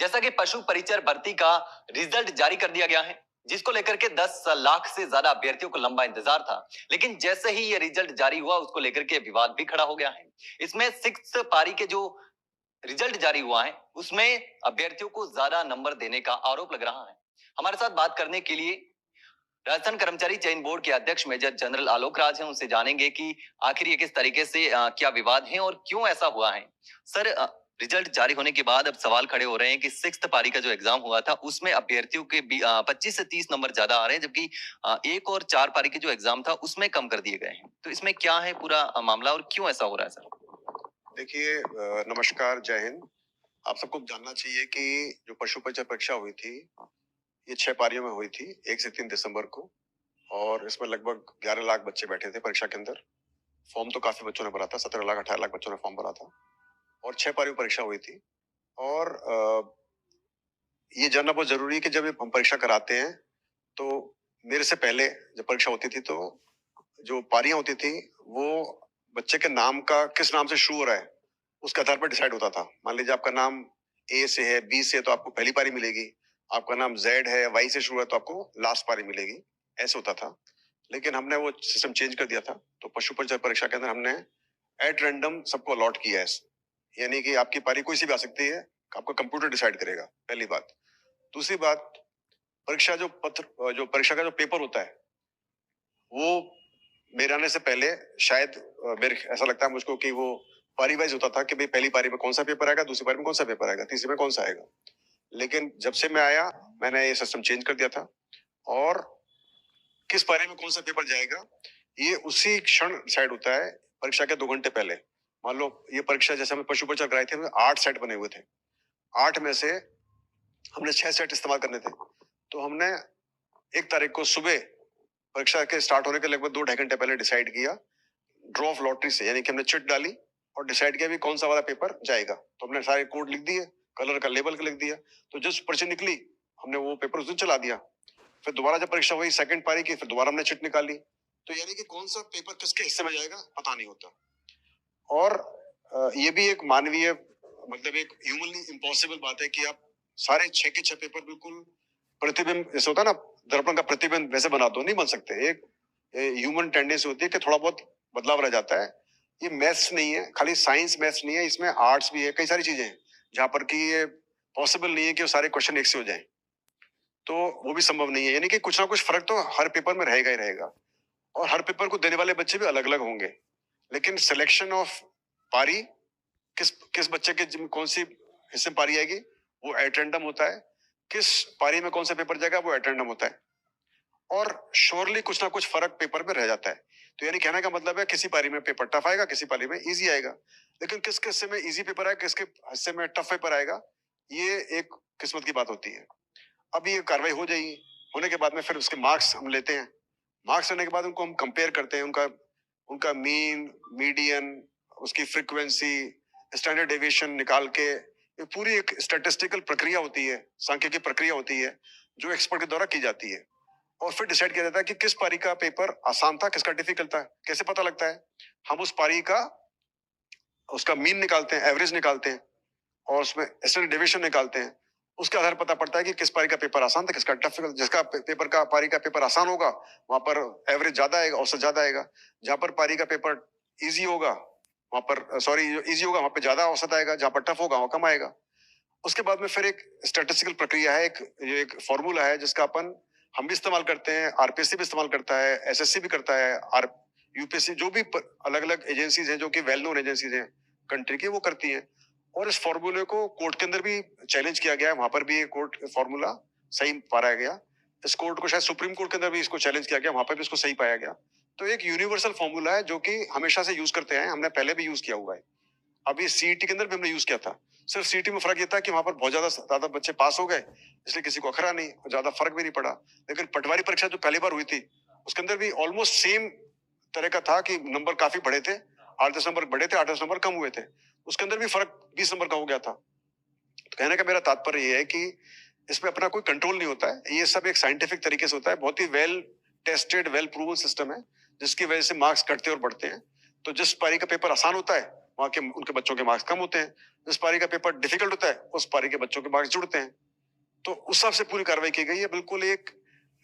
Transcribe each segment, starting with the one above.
जैसा कि पशु परिचर भर्ती का रिजल्ट जारी कर दिया गया है, जिसको लेकर के 10 लाख से ज्यादा अभ्यर्थियों को लंबा इंतजार था। लेकिन जैसे ही ये रिजल्ट जारी हुआ, उसको लेकर के विवाद भी खड़ा हो गया है। इसमें 6 पारी के जो रिजल्ट जारी हुआ है, उसमें अभ्यर्थियों को ज्यादा नंबर देने का आरोप लग रहा है। हमारे साथ बात करने के लिए राजस्थान कर्मचारी चयन बोर्ड के अध्यक्ष मेजर जनरल आलोक राज हैं। उनसे जानेंगे कि आखिर ये किस तरीके से क्या विवाद है और क्यों ऐसा हुआ है। सर, रिजल्ट जारी होने के बाद अब सवाल खड़े हो रहे हैं कि 6th पारी का जो एग्जाम हुआ था, उसमें अभ्यर्थियों के 25 से 30 नंबर ज्यादा आ रहे हैं, जबकि 1 और 4 पारी के जो एग्जाम था, उसमें कम कर दिए गए हैं। तो इसमें क्या है पूरा मामला और क्यों ऐसा हो रहा है सर? देखिए, नमस्कार, जय हिंद। आप सबको जानना चाहिए कि जो पशु परिचय परीक्षा हुई थी, ये 6 पारियों में हुई थी, 1 से 3 दिसंबर को। और इसमें लगभग 11 लाख बच्चे बैठे थे परीक्षा के अंदर। फॉर्म तो काफी बच्चों ने भरा था, 17 लाख 18 लाख बच्चों ने फॉर्म भरा था और 6 पारियों परीक्षा हुई थी। और ये जानना बहुत जरूरी है कि जब हम परीक्षा कराते हैं, तो मेरे से पहले जब परीक्षा होती थी, तो जो पारियां होती थी, वो बच्चे के नाम का किस नाम से शुरू हो रहा है, उसके आधार पर डिसाइड होता था। मान लीजिए आपका नाम ए से है, बी से है, तो आपको पहली पारी मिलेगी। आपका नाम जेड है, वाई से शुरू है, तो आपको लास्ट पारी मिलेगी। ऐसे होता था। लेकिन हमने वो सिस्टम चेंज कर दिया था। तो पशु परिचय परीक्षा के अंदर हमने एट रैंडम सबको अलॉट किया है। यानी कि आपकी पारी कोई सी भी आ सकती है, आपका कंप्यूटर डिसाइड करेगा, पहली बात। दूसरी बात, जो परीक्षा का जो पेपर होता है, वो मेरे आने से पहले शायद मेरे ऐसा लगता है मुझको कि वो पारी वाइज होता था कि भाई पहली पारी में कौन सा पेपर आएगा, दूसरी पारी में कौन सा पेपर आएगा, तीसरी में कौन सा आएगा। लेकिन जब से मैं आया, मैंने ये सिस्टम चेंज कर दिया था। और किस पारी में कौन सा पेपर जाएगा, ये उसी क्षण डिसाइड होता है, परीक्षा के 2 घंटे पहले। मान लो ये परीक्षा जैसे हमें पशु परिचय कराई थी, 8 सेट बने हुए थे। 8 में से हमने 6 सेट इस्तेमाल करने थे। तो हमने 1 तारीख को सुबह परीक्षा के स्टार्ट होने के लगभग 2 ढाई घंटे पहले डिसाइड किया, ड्रॉ ऑफ लॉटरी से। यानी कि हमने चिट डाली और डिसाइड किया भी कौन सा वाला पेपर जाएगा। तो हमने सारे कोड लिख दिए, कलर का लेबल लिख दिया। तो जिस पर्ची निकली, हमने वो पेपर उस दिन चला दिया। फिर दोबारा जब परीक्षा हुई सेकंड पारी की, फिर दोबारा हमने चिट निकाली। तो यानी कि कौन सा पेपर किसके हिस्से में जाएगा पता नहीं होता। और ये भी एक मानवीय, मतलब एक ह्यूमनली इम्पॉसिबल बात है कि आप सारे 6 के 6 पेपर बिल्कुल प्रतिबिंब, जैसे होता है ना, दर्पण का प्रतिबिंब, वैसे बना दो, नहीं बन सकते। एक ह्यूमन टेंडेंसी होती है कि थोड़ा बहुत बदलाव रह जाता है। ये मैथ्स नहीं है, खाली साइंस मैथ्स नहीं है, इसमें आर्ट्स भी है, कई सारी चीजें हैं जहां पर कि ये पॉसिबल नहीं है कि वो सारे क्वेश्चन एक से हो जाए। तो वो भी संभव नहीं है। यानी कि कुछ ना कुछ फर्क तो हर पेपर में रहेगा ही रहेगा। और हर पेपर को देने वाले बच्चे भी अलग अलग होंगे। लेकिन सिलेक्शन ऑफ पारी, किस किस बच्चे के कौन सी हिस्से में पारी आएगी, वो एट रैंडम होता है। किस पारी में कौन सा पेपर जाएगा, वो एट रैंडम होता है। और श्योरली कुछ ना कुछ फर्क पेपर में रह जाता है। तो यानी कहने का मतलब है, किसी पारी में पेपर टफ आएगा, किसी पारी में इजी आएगा। लेकिन किस हिस्से में इजी पेपर आएगा, किसके हिस्से में टफ पेपर आएगा, ये एक किस्मत की बात होती है। अब ये कार्रवाई हो जाएगी, होने के बाद में फिर उसके मार्क्स हम लेते हैं। मार्क्स लेने के बाद उनको हम कंपेयर करते हैं, उनका उनका मीन, मीडियन, उसकी फ्रीक्वेंसी, स्टैंडर्ड डेविएशन निकाल के, ये पूरी एक स्टैटिस्टिकल प्रक्रिया होती है, सांख्यिकी प्रक्रिया होती है, जो एक्सपर्ट के द्वारा की जाती है। और फिर डिसाइड किया जाता है कि किस पारी का पेपर आसान था, किसका डिफिकल्ट था। कैसे पता लगता है? हम उस पारी का उसका मीन निकालते हैं, एवरेज निकालते हैं और उसमें स्टैंडर्ड डेविएशन निकालते हैं। उसके आधार पर पता पड़ता है कि किस पारी का पेपर आसान था, किसका डिफिकल्ट। जिसका पेपर का पारी का पेपर आसान होगा, वहां पर एवरेज ज्यादा आएगा, औसत ज्यादा आएगा। जहां पर पारी का पेपर इजी होगा, वहां पर जो इजी होगा वहां पर ज्यादा औसत आएगा, जहां पर टफ होगा वहां कम आएगा। उसके बाद में फिर एक स्टैटिस्टिकल प्रक्रिया है, एक फॉर्मूला है जिसका हम भी इस्तेमाल करते हैं, आरपीएससी भी इस्तेमाल करता है, एसएससी भी करता है, आर यूपीएससी, जो भी अलग अलग एजेंसीज हैं जो कि वेल नोन एजेंसीज हैं कंट्री की, वो करती हैं। और इस फॉर्मूले को कोर्ट के अंदर भी चैलेंज किया गया है, वहां पर भी ये कोर्ट फॉर्मूला सही पाया गया। इस कोर्ट को शायद सुप्रीम कोर्ट के अंदर भी इसको चैलेंज किया गया, वहां पर भी इसको सही पाया गया। तो एक यूनिवर्सल फॉर्मूला है जो कि हमेशा से यूज करते हैं, हमने पहले भी यूज किया हुआ है। अभी सीईटी के अंदर भी हमने यूज किया था। सिर्फ सीईटी में फर्क ये था कि वहां पर बहुत ज्यादा बच्चे पास हो गए, इसलिए किसी को अखरा नहीं, ज्यादा फर्क भी नहीं पड़ा। लेकिन पटवारी परीक्षा जो पहली बार हुई थी, उसके अंदर भी ऑलमोस्ट सेम तरह का था कि नंबर काफी बड़े थे, 8-10 नंबर बड़े थे, 8-10 नंबर कम हुए थे। उसके अंदर भी फर्क 20 नंबर का हो गया था। तो कहने का मेरा तात्पर्य ये है कि इसमें अपना कोई कंट्रोल नहीं होता है। ये सब एक साइंटिफिक तरीके से होता है, बहुत ही well tested, well proven system है, जिसकी वजह से मार्क्स घटते और बढ़ते हैं। तो जिस पारी का पेपर आसान होता है, वहाँ के उनके बच्चों के मार्क्स कम होते हैं। जिस पारी का पेपर डिफिकल्ट होता है उस पारी के बच्चों के मार्क्स जुड़ते हैं। तो उस हिसाब से पूरी कार्रवाई की गई है। बिल्कुल एक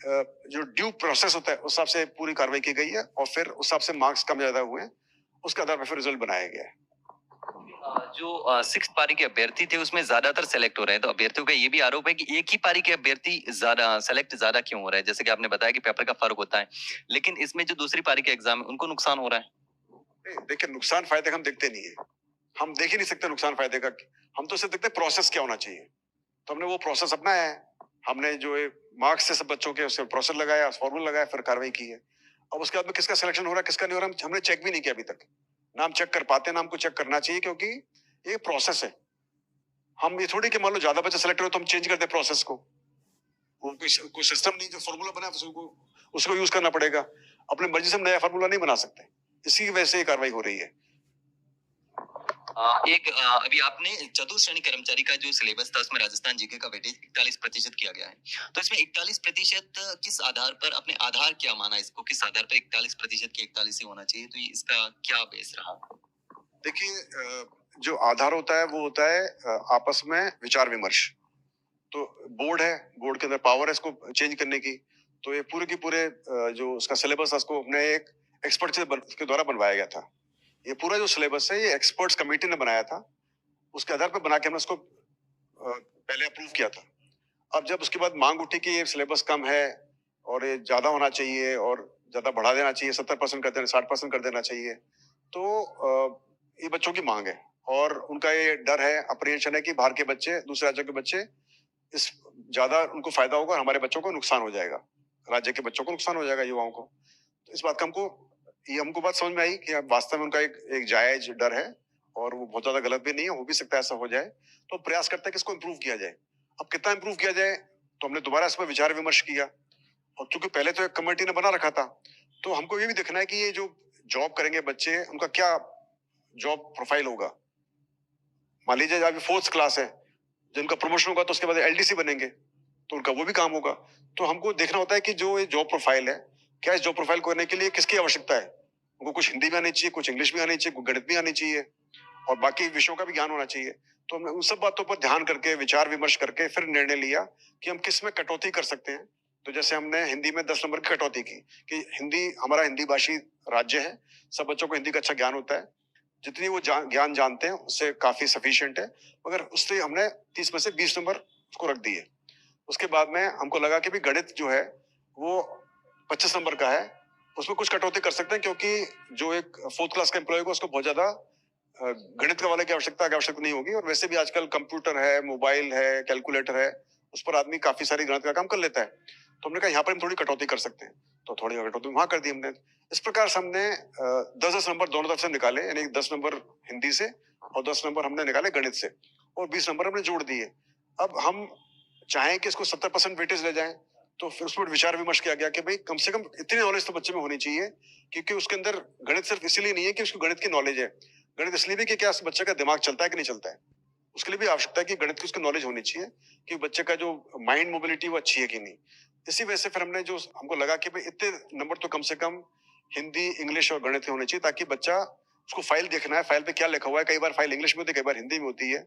जो ड्यू प्रोसेस होता है उस हिसाब से पूरी कार्रवाई की गई है और फिर उस हिसाब से मार्क्स कम ज्यादा हुए हैं, उसके आधार पर फिर रिजल्ट बनाया गया है। जो सिक्स पारी के अभ्यर्थी थे उसमें ज्यादातर सेलेक्ट हो रहे हैं, तो अभ्यर्थियों का ये भी आरोप है कि एक ही पारी के अभ्यर्थी ज्यादा क्यों हो रहे हैं, जैसे कि आपने बताया कि पेपर का फर्क होता है, लेकिन इसमें जो दूसरी पारी के एग्जाम है उनको नुकसान हो रहा है। देखिए, नुकसान फायदे हम देखते नहीं है, हम देख ही नहीं सकते नुकसान फायदे का। हम तो सिर्फ देखते हैं प्रोसेस क्या होना चाहिए, तो हमने वो प्रोसेस अपनाया है। हमने जो मार्क्स से सब बच्चों के उससे प्रोसेस लगाया, फॉर्मूला लगाया, फिर कार्रवाई की है। अब उसके बाद में किसका सिलेक्शन हो रहा है किसका नहीं हो रहा हमने चेक भी नहीं किया अभी तक। ना हम चेक कर पाते, ना हमको चेक करना चाहिए, क्योंकि ये प्रोसेस है। हम ये थोड़ी कि मान लो ज्यादा बच्चे सेलेक्ट हो तो हम चेंज कर दे प्रोसेस को। वो कोई सिस्टम नहीं जो फॉर्मूला बना है उसको यूज करना पड़ेगा। अपने मर्जी से हम नया फॉर्मूला नहीं बना सकते, इसी की वजह से ये कार्रवाई हो रही है। अभी आपने चतुर्थ श्रेणी कर्मचारी का जो सिलेबस था उसमें राजस्थान जीके का वेटेज 41% किया गया है, तो इसमें 41% किस आधार पर, अपने आधार क्या माना इसको, किस आधार पर 41% की 41 ही होना चाहिए, तो ये इसका क्या बेस रहा? देखिए, जो आधार होता है वो होता है आपस में विचार विमर्श। तो बोर्ड है, बोर्ड के अंदर पावर है इसको चेंज करने की। तो ये पूरे के पूरे जो उसका सिलेबस है उसको हमने एक एक्सपर्ट के द्वारा बनवाया गया था। ये पूरा जो सिलेबस है ये एक्सपर्ट्स कमेटी ने बनाया था, उसके आधार पर बना के हमने उसको पहले अप्रूव किया था। अब जब उसके बाद मांग उठी कि ये सिलेबस कम है और ये ज्यादा होना चाहिए और ज्यादा बढ़ा देना चाहिए, 70% कर देना, 60% कर देना चाहिए, तो ये बच्चों की मांग है और उनका ये डर है, अप्रिहेंशन है कि बाहर के बच्चे, दूसरे राज्यों के बच्चे इस ज्यादा उनको फायदा होगा और हमारे बच्चों को नुकसान हो जाएगा, राज्य के बच्चों को नुकसान हो जाएगा, युवाओं को। तो इस बात का हमको बात समझ में आई कि वास्तव में उनका एक जायज डर है और वो बहुत ज्यादा गलत भी नहीं है, हो भी सकता है ऐसा हो जाए। तो प्रयास करते हैं कि इसको इम्प्रूव किया जाए। अब कितना इम्प्रूव किया जाए, तो हमने दोबारा इस पर विचार विमर्श किया और क्योंकि पहले तो एक कमेटी ने बना रखा था, तो हमको ये भी देखना है कि ये जो जॉब करेंगे बच्चे उनका क्या जॉब प्रोफाइल होगा। मान लीजिए अभी 4th क्लास है, जिनका प्रमोशन होगा तो उसके बाद एलडीसी बनेंगे, तो उनका वो भी काम होगा। तो हमको देखना होता है कि जो ये जॉब प्रोफाइल है, क्या इस जॉब प्रोफाइल को करने के लिए किसकी आवश्यकता है। उनको कुछ हिंदी भी आनी चाहिए, कुछ इंग्लिश भी आनी चाहिए, कुछ गणित भी आनी चाहिए और बाकी विषयों का भी ज्ञान होना चाहिए। तो हमने उन सब बातों पर ध्यान करके विचार विमर्श करके फिर निर्णय लिया कि हम किस में कटौती कर सकते हैं। तो जैसे हमने हिंदी में 10 नंबर की कटौती की कि हिंदी, हमारा हिंदी भाषी राज्य है, सब बच्चों को हिंदी का अच्छा ज्ञान होता है, जितनी वो ज्ञान जानते हैं उससे काफी सफिशिएंट है, मगर उससे हमने 30 में से 20 नंबर उसको रख दिए। उसके बाद में हमको लगा कि भी गणित जो है वो 25 नंबर का है, उसमें कुछ कटौती कर सकते हैं, क्योंकि जो एक 4th क्लास का एम्प्लॉय होगा उसको बहुत ज्यादा गणित का वाले की आवश्यकता नहीं होगी और वैसे भी आजकल कंप्यूटर है, मोबाइल है, कैलकुलेटर है, उस पर आदमी काफी सारी गणित का काम कर लेता है। तो हमने कहा यहाँ पर हम थोड़ी कटौती कर सकते हैं, तो थोड़ी कटौती वहां कर दी हमने। इस प्रकार से हमने 10-10 नंबर दोनों तरफ से निकाले, यानी 10 नंबर हिंदी से और 10 नंबर हमने निकाले गणित से और 20 नंबर हमने जोड़ दिए। अब हम चाहें कि इसको 70% वेटेज ले जाएं, तो फिर उसमें विचार विमर्श किया गया कि भाई कम से कम इतनी नॉलेज तो बच्चे में होनी चाहिए, क्योंकि उसके अंदर गणित सिर्फ इसलिए नहीं है कि उसको गणित की नॉलेज है, गणित इसलिए भी कि क्या उस बच्चे का दिमाग चलता है कि नहीं चलता है, उसके लिए भी आवश्यकता है कि गणित की उसकी नॉलेज होनी चाहिए कि बच्चे का जो माइंड मोबिलिटी वो अच्छी है कि नहीं। इसी वजह से फिर हमने जो हमको लगा कि भाई इतने नंबर तो कम से कम हिंदी, इंग्लिश और गणित के होने चाहिए, ताकि बच्चा उसको फाइल देखना है, फाइल पे क्या लिखा हुआ है, कई बार फाइल इंग्लिश में होती है, कई बार हिंदी में होती है,